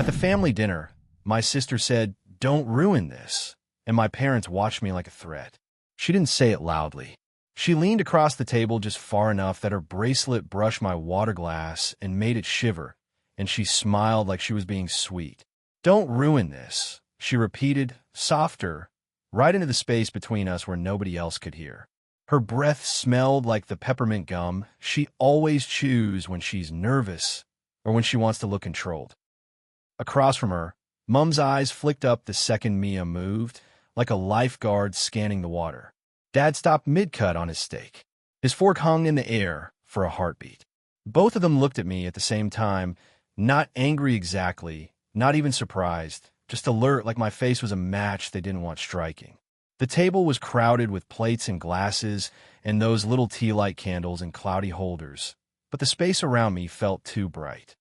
At the family dinner, my sister said, "Don't ruin this," and my parents watched me like a threat. She didn't say it loudly. She leaned across the table just far enough that her bracelet brushed my water glass and made it shiver, and she smiled like she was being sweet. "Don't ruin this," she repeated, softer, right into the space between us where nobody else could hear. Her breath smelled like the peppermint gum she always chews when she's nervous or when she wants to look controlled. Across from her, Mum's eyes flicked up the second Mia moved, like a lifeguard scanning the water. Dad stopped mid-cut on his steak. His fork hung in the air for a heartbeat. Both of them looked at me at the same time, not angry exactly, not even surprised, just alert like my face was a match they didn't want striking. The table was crowded with plates and glasses and those little tea-light candles in cloudy holders, but the space around me felt too bright.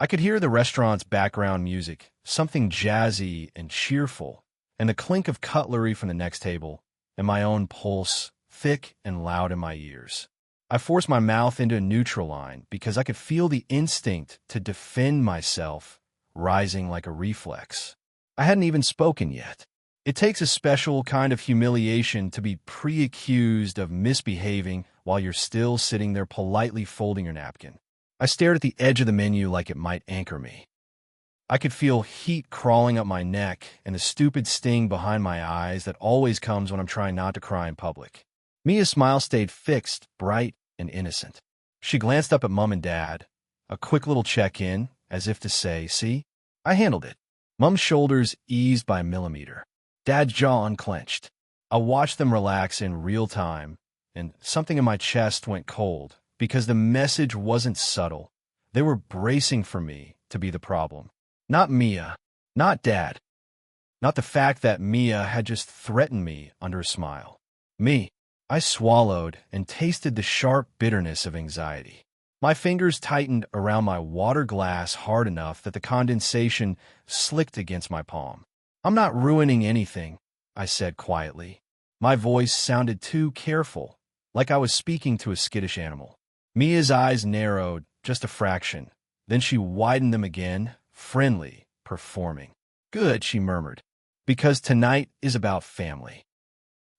I could hear the restaurant's background music, something jazzy and cheerful, and the clink of cutlery from the next table, and my own pulse, thick and loud in my ears. I forced my mouth into a neutral line because I could feel the instinct to defend myself rising like a reflex. I hadn't even spoken yet. It takes a special kind of humiliation to be pre-accused of misbehaving while you're still sitting there politely folding your napkin. I stared at the edge of the menu like it might anchor me. I could feel heat crawling up my neck and the stupid sting behind my eyes that always comes when I'm trying not to cry in public. Mia's smile stayed fixed, bright, and innocent. She glanced up at Mum and Dad, a quick little check-in, as if to say, "See, I handled it." Mum's shoulders eased by a millimeter. Dad's jaw unclenched. I watched them relax in real time, and something in my chest went cold, because the message wasn't subtle. They were bracing for me to be the problem. Not Mia, not Dad, not the fact that Mia had just threatened me under a smile. Me. I swallowed and tasted the sharp bitterness of anxiety. My fingers tightened around my water glass hard enough that the condensation slicked against my palm. "I'm not ruining anything," I said quietly. My voice sounded too careful, like I was speaking to a skittish animal. Mia's eyes narrowed just a fraction. Then she widened them again, friendly, performing. "Good," she murmured, "because tonight is about family."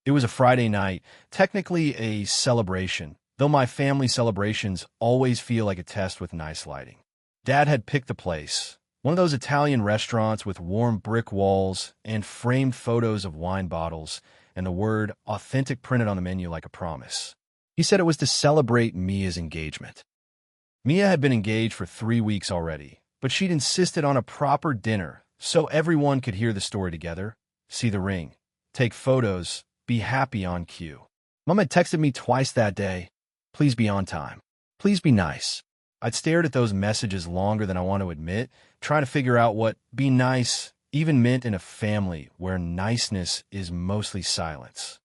It was a Friday night, technically a celebration, though my family celebrations always feel like a test with nice lighting. Dad had picked the place, one of those Italian restaurants with warm brick walls and framed photos of wine bottles and the word authentic printed on the menu like a promise. He said it was to celebrate Mia's engagement. Mia had been engaged for 3 weeks already, but she'd insisted on a proper dinner so everyone could hear the story together, see the ring, take photos, be happy on cue. Mum had texted me twice that day, "Please be on time. Please be nice." I'd stared at those messages longer than I want to admit, trying to figure out what "be nice" even meant in a family where niceness is mostly silence.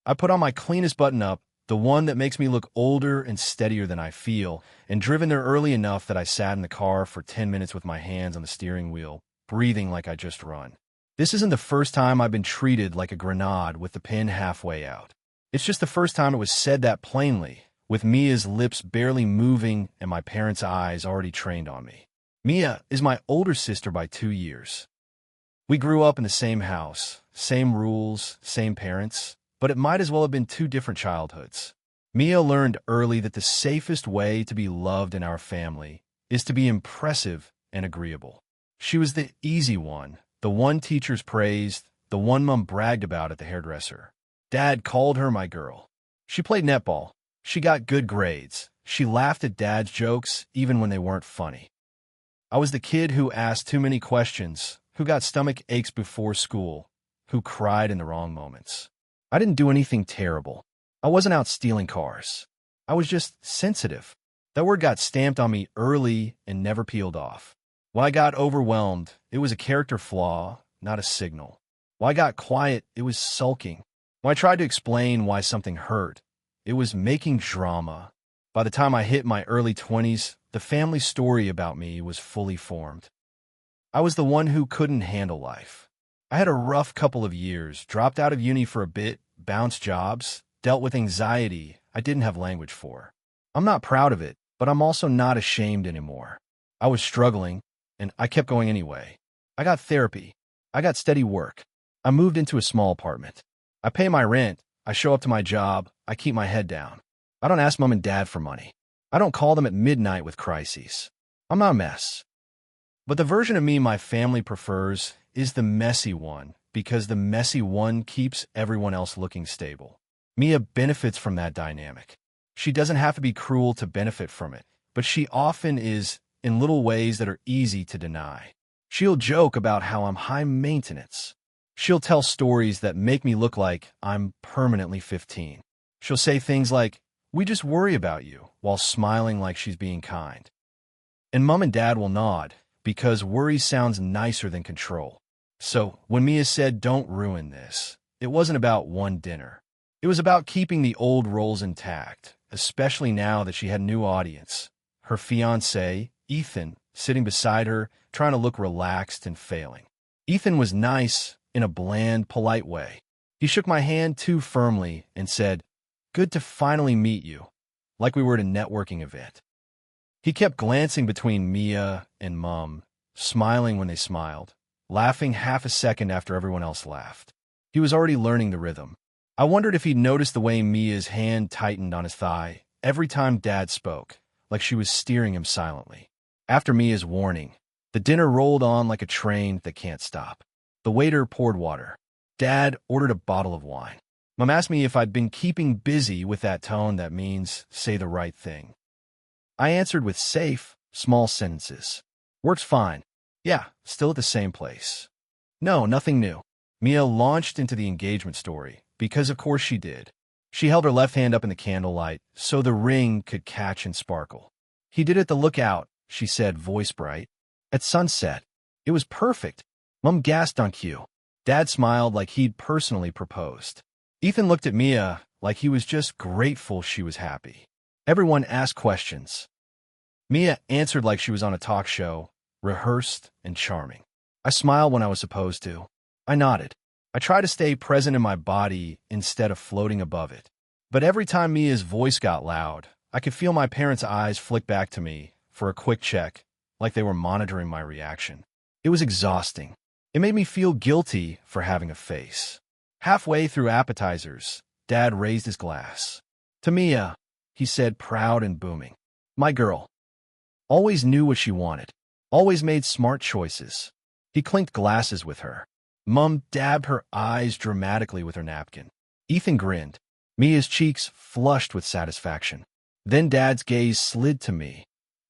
I put on my cleanest button-up, the one that makes me look older and steadier than I feel, and driven there early enough that I sat in the car for 10 minutes with my hands on the steering wheel, breathing like I just run. This isn't the first time I've been treated like a grenade with the pin halfway out. It's just the first time it was said that plainly, with Mia's lips barely moving and my parents' eyes already trained on me. Mia is my older sister by 2 years. We grew up in the same house, same rules, same parents, but it might as well have been 2 different childhoods. Mia learned early that the safest way to be loved in our family is to be impressive and agreeable. She was the easy one, the one teachers praised, the one Mum bragged about at the hairdresser. Dad called her my girl. She played netball. She got good grades. She laughed at Dad's jokes even when they weren't funny. I was the kid who asked too many questions, who got stomach aches before school, who cried in the wrong moments. I didn't do anything terrible. I wasn't out stealing cars. I was just sensitive. That word got stamped on me early and never peeled off. When I got overwhelmed, it was a character flaw, not a signal. When I got quiet, it was sulking. When I tried to explain why something hurt, it was making drama. By the time I hit my early 20s, the family story about me was fully formed. I was the one who couldn't handle life. I had a rough couple of years, dropped out of uni for a bit, bounced jobs, dealt with anxiety I didn't have language for. I'm not proud of it, but I'm also not ashamed anymore. I was struggling, and I kept going anyway. I got therapy. I got steady work. I moved into a small apartment. I pay my rent. I show up to my job. I keep my head down. I don't ask mom and dad for money. I don't call them at midnight with crises. I'm not a mess. But the version of me my family prefers is the messy one, because the messy one keeps everyone else looking stable. Mia benefits from that dynamic. She doesn't have to be cruel to benefit from it, but she often is in little ways that are easy to deny. She'll joke about how I'm high maintenance. She'll tell stories that make me look like I'm permanently 15. She'll say things like, "We just worry about you," while smiling like she's being kind. And mom and dad will nod, because worry sounds nicer than control. So when Mia said, "Don't ruin this," it wasn't about one dinner. It was about keeping the old roles intact, especially now that she had a new audience. Her fiancé, Ethan, sitting beside her, trying to look relaxed and failing. Ethan was nice in a bland, polite way. He shook my hand too firmly and said, "Good to finally meet you," like we were at a networking event. He kept glancing between Mia and Mom, smiling when they smiled, laughing half a second after everyone else laughed. He was already learning the rhythm. I wondered if he'd noticed the way Mia's hand tightened on his thigh every time Dad spoke, like she was steering him silently. After Mia's warning, the dinner rolled on like a train that can't stop. The waiter poured water. Dad ordered a bottle of wine. Mom asked me if I'd been keeping busy with that tone that means say the right thing. I answered with safe, small sentences. Works fine. Yeah, still at the same place. No, nothing new. Mia launched into the engagement story, because of course she did. She held her left hand up in the candlelight so the ring could catch and sparkle. "He did at the lookout," she said, voice bright. "At sunset. It was perfect." Mom gasped on cue. Dad smiled like he'd personally proposed. Ethan looked at Mia like he was just grateful she was happy. Everyone asked questions. Mia answered like she was on a talk show, rehearsed and charming. I smiled when I was supposed to. I nodded. I tried to stay present in my body instead of floating above it. But every time Mia's voice got loud, I could feel my parents' eyes flick back to me for a quick check, like they were monitoring my reaction. It was exhausting. It made me feel guilty for having a face. Halfway through appetizers, Dad raised his glass. "To Mia," he said, proud and booming. "My girl. Always knew what she wanted. Always made smart choices." He clinked glasses with her. Mom dabbed her eyes dramatically with her napkin. Ethan grinned. Mia's cheeks flushed with satisfaction. Then Dad's gaze slid to me,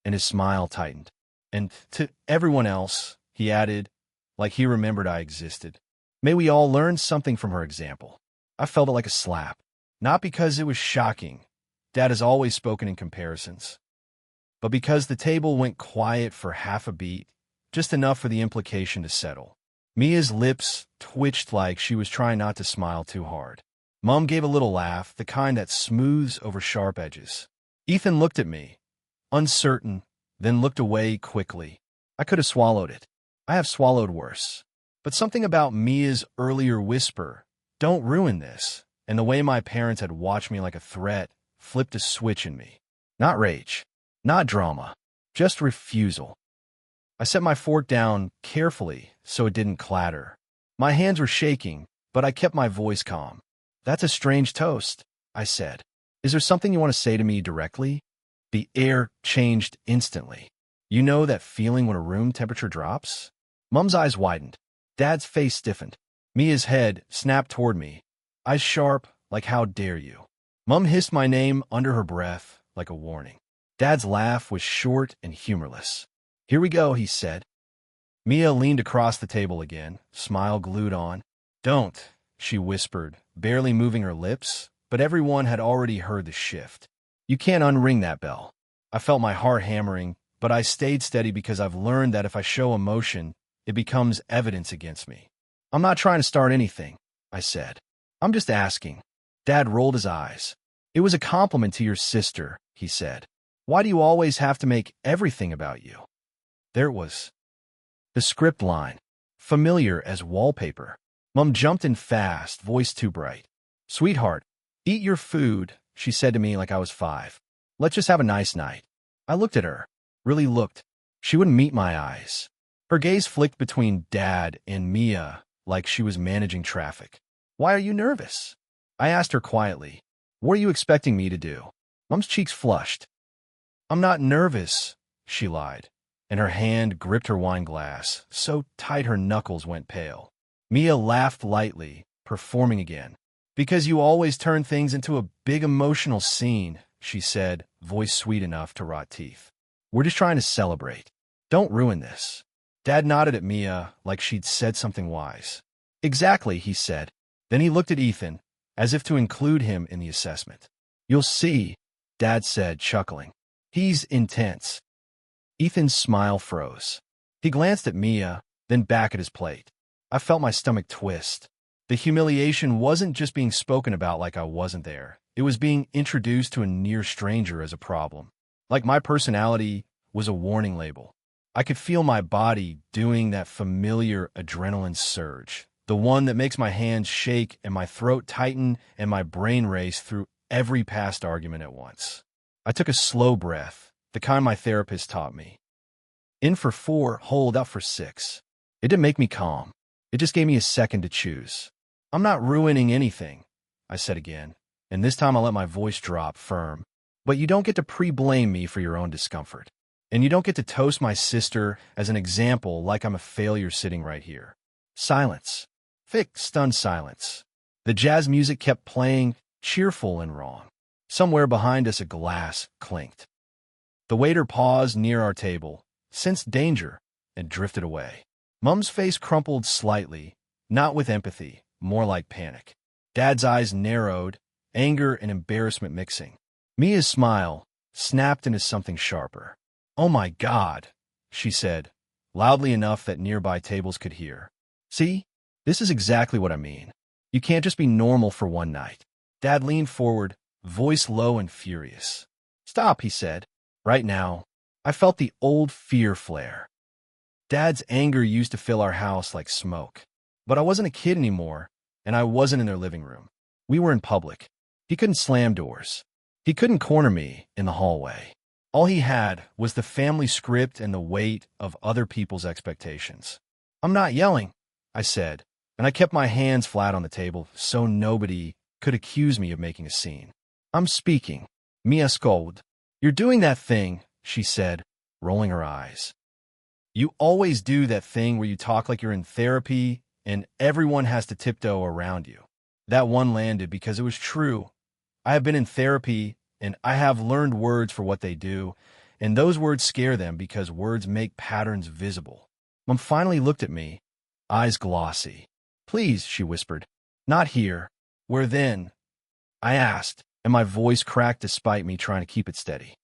and his smile tightened. "And to everyone else," he added, like he remembered I existed. "May we all learn something from her example." I felt it like a slap. Not because it was shocking. Dad has always spoken in comparisons. But because the table went quiet for half a beat, just enough for the implication to settle. Mia's lips twitched like she was trying not to smile too hard. Mom gave a little laugh, the kind that smooths over sharp edges. Ethan looked at me, uncertain, then looked away quickly. I could have swallowed it. I have swallowed worse. But something about Mia's earlier whisper, "Don't ruin this," and the way my parents had watched me like a threat, flipped a switch in me. Not rage, not drama, just refusal. I set my fork down carefully so it didn't clatter. My hands were shaking, but I kept my voice calm. "That's a strange toast," I said. "Is there something you want to say to me directly?" The air changed instantly. You know that feeling when a room temperature drops? Mom's eyes widened. Dad's face stiffened. Mia's head snapped toward me, eyes sharp like "How dare you?" Mom hissed my name under her breath like a warning. Dad's laugh was short and humorless. "Here we go," he said. Mia leaned across the table again, smile glued on. "Don't," she whispered, barely moving her lips, but everyone had already heard the shift. "You can't unring that bell." I felt my heart hammering, but I stayed steady because I've learned that if I show emotion, it becomes evidence against me. "I'm not trying to start anything," I said. "I'm just asking." Dad rolled his eyes. "It was a compliment to your sister," he said. "Why do you always have to make everything about you?" There it was. The script line. Familiar as wallpaper. Mom jumped in fast, voice too bright. "Sweetheart, eat your food," she said to me like I was 5. "Let's just have a nice night." I looked at her. Really looked. She wouldn't meet my eyes. Her gaze flicked between Dad and Mia like she was managing traffic. Why are you nervous? I asked her quietly. What are you expecting me to do? Mom's cheeks flushed. I'm not nervous, she lied, and her hand gripped her wine glass so tight her knuckles went pale. Mia laughed lightly, performing again. Because you always turn things into a big emotional scene, she said, voice sweet enough to rot teeth. We're just trying to celebrate. Don't ruin this. Dad nodded at Mia like she'd said something wise. Exactly, he said. Then he looked at Ethan, as if to include him in the assessment. You'll see, Dad said, chuckling. He's intense. Ethan's smile froze. He glanced at Mia, then back at his plate. I felt my stomach twist. The humiliation wasn't just being spoken about like I wasn't there. It was being introduced to a near stranger as a problem. Like my personality was a warning label. I could feel my body doing that familiar adrenaline surge, the one that makes my hands shake and my throat tighten and my brain race through every past argument at once. I took a slow breath, the kind my therapist taught me. In for 4, hold out for 6. It didn't make me calm. It just gave me a second to choose. I'm not ruining anything, I said again, and this time I let my voice drop firm. But you don't get to pre-blame me for your own discomfort. And you don't get to toast my sister as an example like I'm a failure sitting right here. Silence. Thick, stunned silence. The jazz music kept playing, cheerful and wrong. Somewhere behind us a glass clinked. The waiter paused near our table, sensed danger, and drifted away. Mum's face crumpled slightly, not with empathy, more like panic. Dad's eyes narrowed, anger and embarrassment mixing. Mia's smile snapped into something sharper. Oh my God, she said, loudly enough that nearby tables could hear. See, this is exactly what I mean. You can't just be normal for one night. Dad leaned forward, voice low and furious. Stop, he said. Right now, I felt the old fear flare. Dad's anger used to fill our house like smoke. But I wasn't a kid anymore, and I wasn't in their living room. We were in public. He couldn't slam doors. He couldn't corner me in the hallway. All he had was the family script and the weight of other people's expectations. I'm not yelling, I said, and I kept my hands flat on the table so nobody could accuse me of making a scene. I'm speaking. Mia scolded. You're doing that thing, she said, rolling her eyes. You always do that thing where you talk like you're in therapy and everyone has to tiptoe around you. That one landed because it was true. I have been in therapy and I have learned words for what they do, and those words scare them because words make patterns visible. Mom finally looked at me, eyes glossy. Please, she whispered. Not here. Where then? I asked, and my voice cracked despite me trying to keep it steady.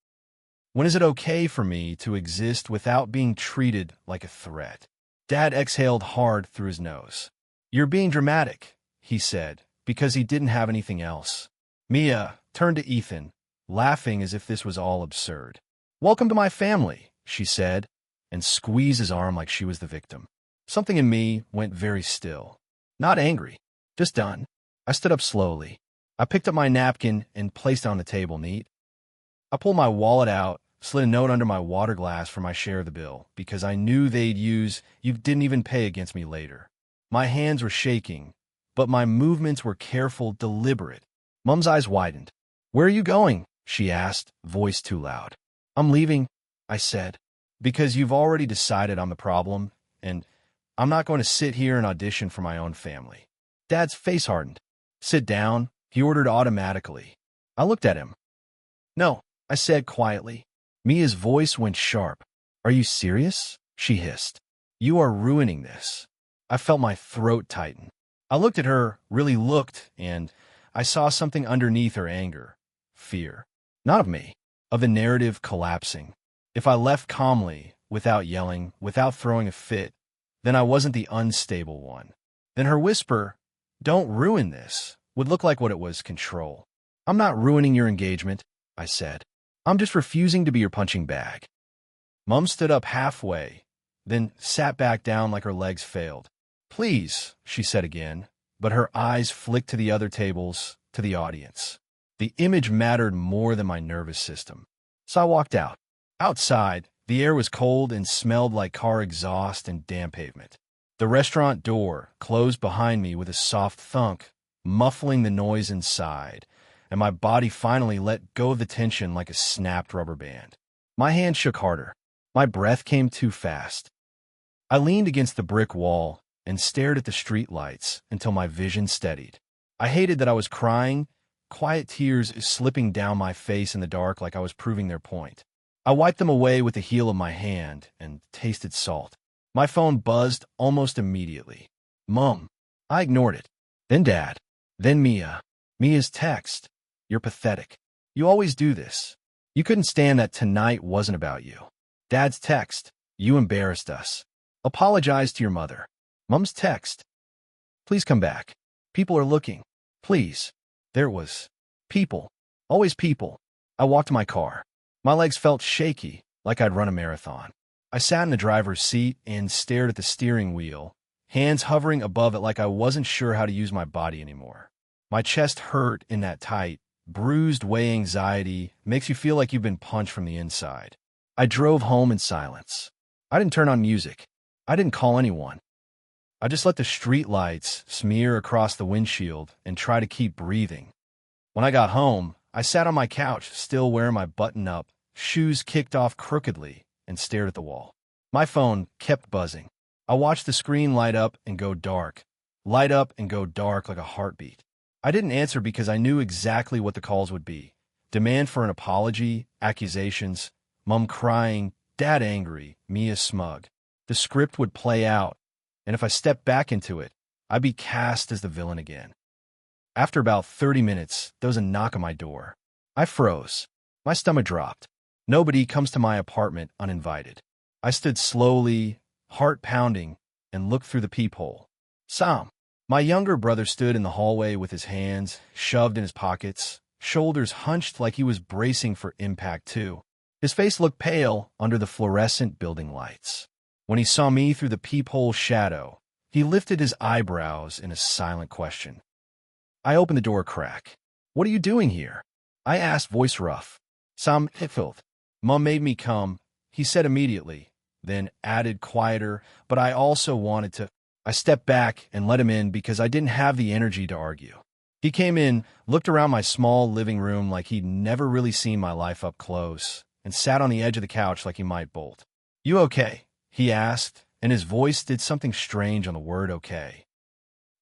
When is it okay for me to exist without being treated like a threat? Dad exhaled hard through his nose. You're being dramatic, he said, because he didn't have anything else. Mia turned to Ethan, laughing as if this was all absurd. Welcome to my family, she said, and squeezed his arm like she was the victim. Something in me went very still. Not angry, just done. I stood up slowly. I picked up my napkin and placed it on the table neat. I pulled my wallet out, slid a note under my water glass for my share of the bill, because I knew they'd use "you didn't even pay" against me later. My hands were shaking, but my movements were careful, deliberate. Mum's eyes widened. Where are you going? She asked, voice too loud. I'm leaving, I said, because you've already decided I'm the problem, and I'm not going to sit here and audition for my own family. Dad's face hardened. Sit down, he ordered automatically. I looked at him. No, I said quietly. Mia's voice went sharp. Are you serious? She hissed. You are ruining this. I felt my throat tighten. I looked at her, really looked, and I saw something underneath her anger. Fear. Not of me, of the narrative collapsing. If I left calmly, without yelling, without throwing a fit, then I wasn't the unstable one. Then her whisper, don't ruin this, would look like what it was, control. I'm not ruining your engagement, I said. I'm just refusing to be your punching bag. Mum stood up halfway, then sat back down like her legs failed. Please, she said again, but her eyes flicked to the other tables, to the audience. The image mattered more than my nervous system. So I walked out. Outside, The air was cold and smelled like car exhaust and damp pavement. The restaurant door closed behind me with a soft thunk, muffling the noise inside, and my body finally let go of the tension like a snapped rubber band. My hand shook harder. My breath came too fast. I leaned against the brick wall and stared at the street lights until my vision steadied. I hated that I was crying, quiet tears slipping down my face in the dark like I was proving their point. I wiped them away with the heel of my hand and tasted salt. My phone buzzed almost immediately. Mom. I ignored it. Then Dad. Then Mia. Mia's text. You're pathetic. You always do this. You couldn't stand that tonight wasn't about you. Dad's text. You embarrassed us. Apologize to your mother. Mom's text. Please come back. People are looking. Please. There it was. People. Always people. I walked to my car. My legs felt shaky, like I'd run a marathon. I sat in the driver's seat and stared at the steering wheel, hands hovering above it like I wasn't sure how to use my body anymore. My chest hurt in that tight, bruised way anxiety makes you feel like you've been punched from the inside. I drove home in silence. I didn't turn on music. I didn't call anyone. I just let the street lights smear across the windshield and try to keep breathing. When I got home, I sat on my couch, still wearing my button-up, shoes kicked off crookedly, and stared at the wall. My phone kept buzzing. I watched the screen light up and go dark like a heartbeat. I didn't answer because I knew exactly what the calls would be. Demand for an apology, accusations, Mom crying, Dad angry, Mia smug. The script would play out, and if I stepped back into it, I'd be cast as the villain again. After about 30 minutes, there was a knock on my door. I froze. My stomach dropped. Nobody comes to my apartment uninvited. I stood slowly, heart pounding, and looked through the peephole. Sam. My younger brother stood in the hallway with his hands shoved in his pockets, shoulders hunched like he was bracing for impact too. His face looked pale under the fluorescent building lights. When he saw me through the peephole shadow, he lifted his eyebrows in a silent question. I opened the door a crack. What are you doing here? I asked, voice rough. Sam Hitfield. Mom made me come, he said immediately, then added quieter, but I also wanted to. I stepped back and let him in because I didn't have the energy to argue. He came in, looked around my small living room like he'd never really seen my life up close, and sat on the edge of the couch like he might bolt. You okay? He asked, and his voice did something strange on the word okay.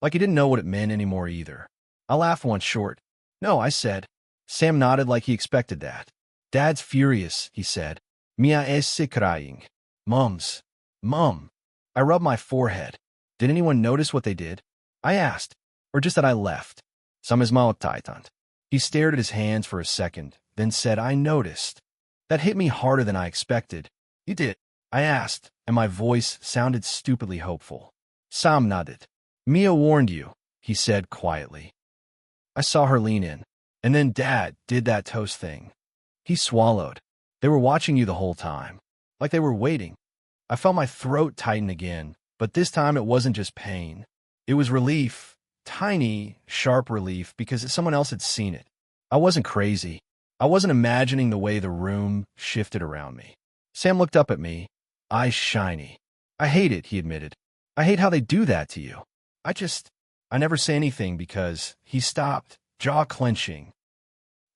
Like he didn't know what it meant anymore either. I laughed once short. No, I said. Sam nodded like he expected that. Dad's furious, he said. Mia is crying. Mom. I rubbed my forehead. Did anyone notice what they did? I asked. Or just that I left? Sam is maltaitant. He stared at his hands for a second, then said, I noticed. That hit me harder than I expected. You did? I asked, and my voice sounded stupidly hopeful. Sam nodded. Mia warned you, he said quietly. I saw her lean in. And then Dad did that toast thing. He swallowed. They were watching you the whole time. Like they were waiting. I felt my throat tighten again, but this time it wasn't just pain. It was relief. Tiny, sharp relief because someone else had seen it. I wasn't crazy. I wasn't imagining the way the room shifted around me. Sam looked up at me, eyes shiny. I hate it, he admitted. I hate how they do that to you. I never say anything because he stopped, jaw clenching.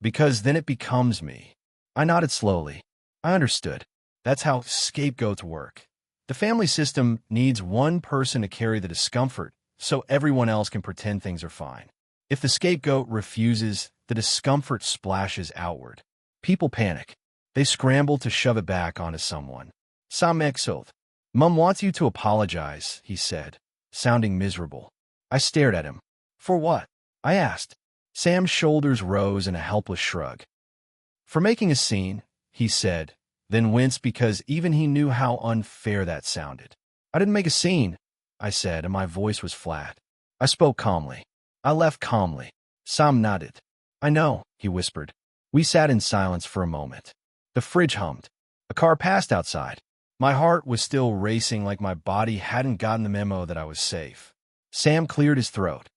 Because then it becomes me. I nodded slowly. I understood. That's how scapegoats work. The family system needs one person to carry the discomfort so everyone else can pretend things are fine. If the scapegoat refuses, the discomfort splashes outward. People panic. They scramble to shove it back onto someone. Sam exulted. Mom wants you to apologize, he said, sounding miserable. I stared at him. For what? I asked. Sam's shoulders rose in a helpless shrug. For making a scene, he said, then winced because even he knew how unfair that sounded. I didn't make a scene, I said, and my voice was flat. I spoke calmly. I left calmly. Sam nodded. I know, he whispered. We sat in silence for a moment. The fridge hummed. A car passed outside. My heart was still racing like my body hadn't gotten the memo that I was safe. Sam cleared his throat.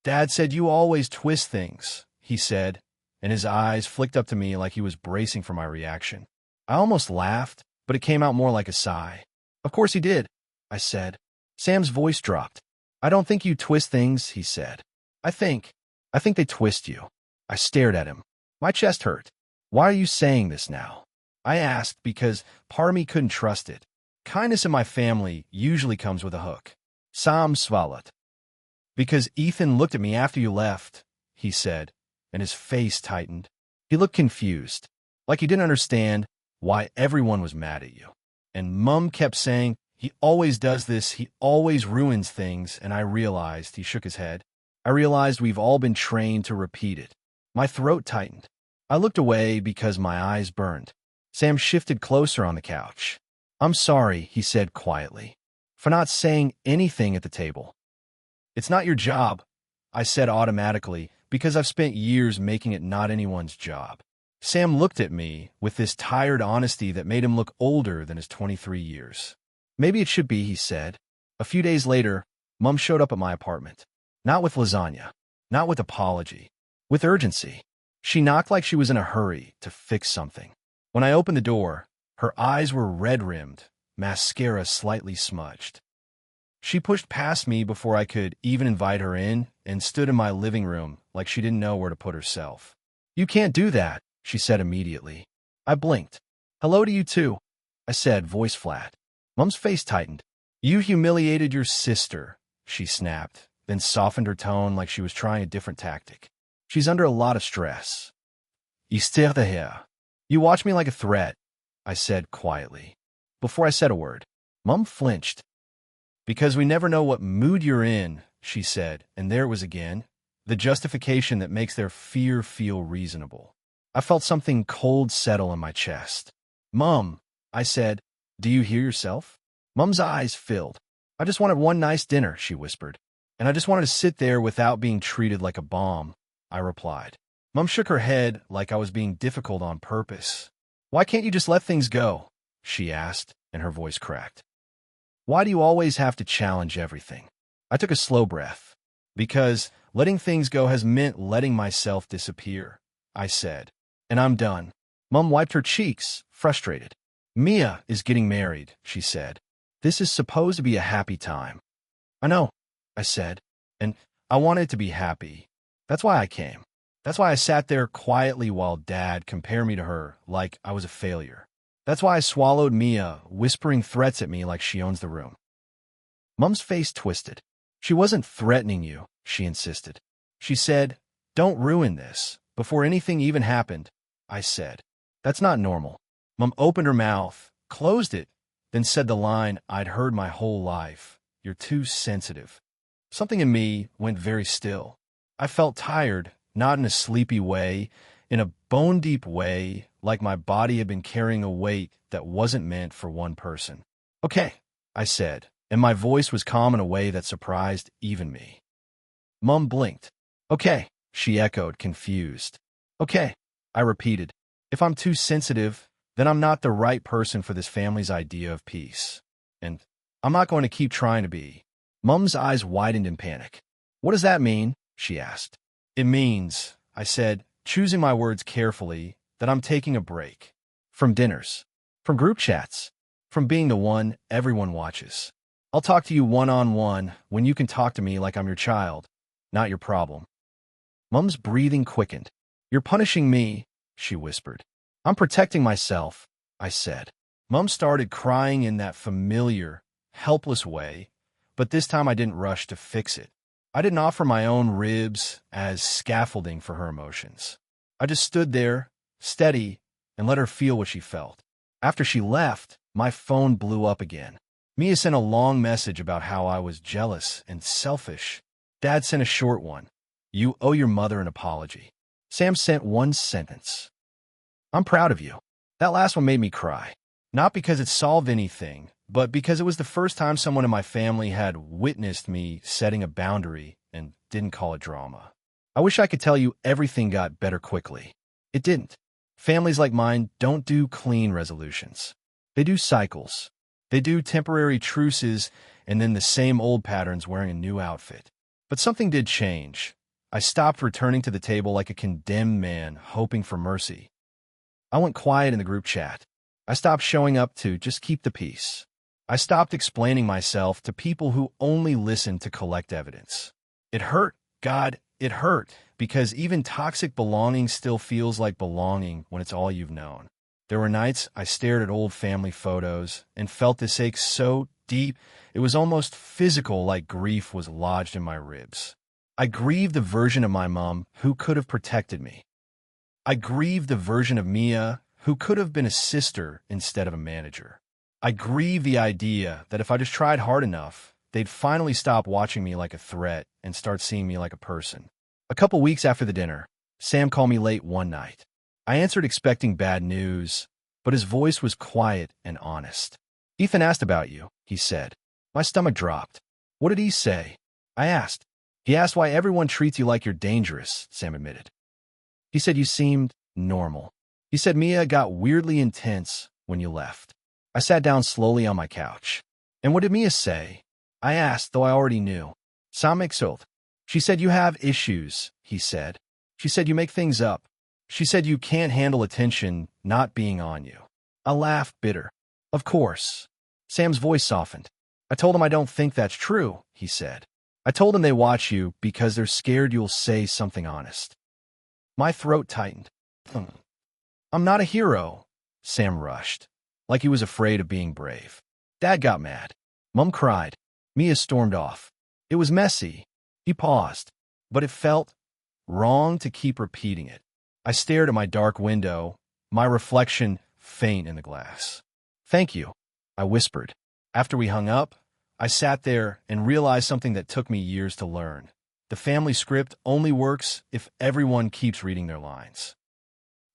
Dad said you always twist things, he said, and his eyes flicked up to me like he was bracing for my reaction. I almost laughed, but it came out more like a sigh. Of course he did, I said. Sam's voice dropped. I don't think you twist things, he said. I think they twist you. I stared at him. My chest hurt. Why are you saying this now? I asked because part of me couldn't trust it. Kindness in my family usually comes with a hook. Sam swallowed. Because Ethan looked at me after you left, he said, and his face tightened. He looked confused, like he didn't understand why everyone was mad at you. And Mum kept saying, he always does this, he always ruins things, and I realized, he shook his head, I realized we've all been trained to repeat it. My throat tightened. I looked away because my eyes burned. Sam shifted closer on the couch. I'm sorry, he said quietly, for not saying anything at the table. It's not your job, I said automatically, because I've spent years making it not anyone's job. Sam looked at me with this tired honesty that made him look older than his 23 years. Maybe it should be, he said. A few days later, Mum showed up at my apartment. Not with lasagna, not with apology, with urgency. She knocked like she was in a hurry to fix something. When I opened the door, her eyes were red-rimmed, mascara slightly smudged. She pushed past me before I could even invite her in and stood in my living room like she didn't know where to put herself. You can't do that, she said immediately. I blinked. Hello to you too, I said, voice flat. Mum's face tightened. You humiliated your sister, she snapped, then softened her tone like she was trying a different tactic. She's under a lot of stress. Esther de here. You watch me like a threat, I said quietly. Before I said a word, Mum flinched. Because we never know what mood you're in, she said, and there it was again, the justification that makes their fear feel reasonable. I felt something cold settle in my chest. Mum, I said, do you hear yourself? Mum's eyes filled. I just wanted one nice dinner, she whispered. And I just wanted to sit there without being treated like a bomb, I replied. Mum shook her head like I was being difficult on purpose. Why can't you just let things go? She asked, and her voice cracked. Why do you always have to challenge everything? I took a slow breath. Because letting things go has meant letting myself disappear, I said. And I'm done. Mum wiped her cheeks, frustrated. Mia is getting married, she said. This is supposed to be a happy time. I know, I said, and I wanted it to be happy. That's why I came. That's why I sat there quietly while Dad compared me to her like I was a failure. That's why I swallowed Mia, whispering threats at me like she owns the room. Mum's face twisted. She wasn't threatening you, she insisted. She said, don't ruin this. Before anything even happened, I said. That's not normal. Mum opened her mouth, closed it, then said the line I'd heard my whole life. You're too sensitive. Something in me went very still. I felt tired, not in a sleepy way, in a bone-deep way, like my body had been carrying a weight that wasn't meant for one person. Okay, I said, and my voice was calm in a way that surprised even me. Mum blinked. Okay, she echoed, confused. Okay, I repeated. If I'm too sensitive, then I'm not the right person for this family's idea of peace. And I'm not going to keep trying to be. Mum's eyes widened in panic. What does that mean? She asked. It means, I said, choosing my words carefully, that I'm taking a break. From dinners. From group chats. From being the one everyone watches. I'll talk to you one-on-one when you can talk to me like I'm your child, not your problem. Mum's breathing quickened. You're punishing me, she whispered. I'm protecting myself, I said. Mum started crying in that familiar, helpless way, but this time I didn't rush to fix it. I didn't offer my own ribs as scaffolding for her emotions. I just stood there, steady, and let her feel what she felt. After she left, my phone blew up again. Mia sent a long message about how I was jealous and selfish. Dad sent a short one. You owe your mother an apology. Sam sent one sentence. I'm proud of you. That last one made me cry. Not because it solved anything, but because it was the first time someone in my family had witnessed me setting a boundary and didn't call it drama. I wish I could tell you everything got better quickly. It didn't. Families like mine don't do clean resolutions. They do cycles. They do temporary truces and then the same old patterns wearing a new outfit. But something did change. I stopped returning to the table like a condemned man, hoping for mercy. I went quiet in the group chat. I stopped showing up to just keep the peace. I stopped explaining myself to people who only listen to collect evidence. It hurt, God, it hurt, because even toxic belonging still feels like belonging when it's all you've known. There were nights I stared at old family photos and felt this ache so deep, it was almost physical, like grief was lodged in my ribs. I grieved the version of my mom who could have protected me. I grieved the version of Mia who could have been a sister instead of a manager. I grieved the idea that if I just tried hard enough, they'd finally stop watching me like a threat and start seeing me like a person. A couple weeks after the dinner, Sam called me late one night. I answered expecting bad news, but his voice was quiet and honest. "Ethan asked about you," he said. My stomach dropped. "What did he say?" I asked. "He asked why everyone treats you like you're dangerous," Sam admitted. "He said you seemed normal. He said Mia got weirdly intense when you left." I sat down slowly on my couch. "And what did Mia say?" I asked, though I already knew. "Sam exult. She said you have issues," he said. "She said you make things up. She said you can't handle attention not being on you." I laughed, bitter. "Of course." Sam's voice softened. "I told him I don't think that's true," he said. "I told him they watch you because they're scared you'll say something honest." My throat tightened. "I'm not a hero," Sam rushed, like he was afraid of being brave. Dad got mad. Mom cried. Mia stormed off. It was messy. He paused, but it felt wrong to keep repeating it. I stared at my dark window, my reflection faint in the glass. "Thank you," I whispered. After we hung up, I sat there and realized something that took me years to learn. The family script only works if everyone keeps reading their lines.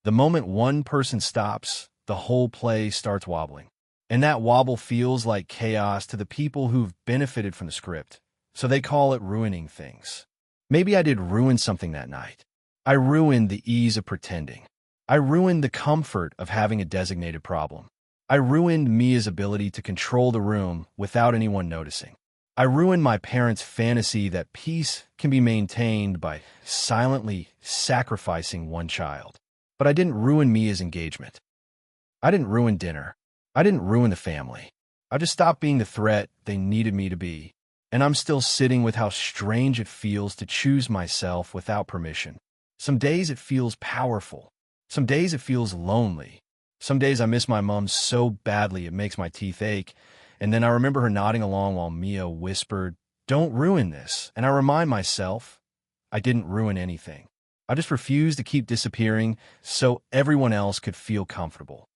The moment one person stops, the whole play starts wobbling. And that wobble feels like chaos to the people who've benefited from the script, so they call it ruining things. Maybe I did ruin something that night. I ruined the ease of pretending. I ruined the comfort of having a designated problem. I ruined Mia's ability to control the room without anyone noticing. I ruined my parents' fantasy that peace can be maintained by silently sacrificing one child. But I didn't ruin Mia's engagement. I didn't ruin dinner. I didn't ruin the family. I just stopped being the threat they needed me to be. And I'm still sitting with how strange it feels to choose myself without permission. Some days it feels powerful. Some days it feels lonely. Some days I miss my mom so badly it makes my teeth ache. And then I remember her nodding along while Mia whispered, "Don't ruin this." And I remind myself, I didn't ruin anything. I just refused to keep disappearing so everyone else could feel comfortable.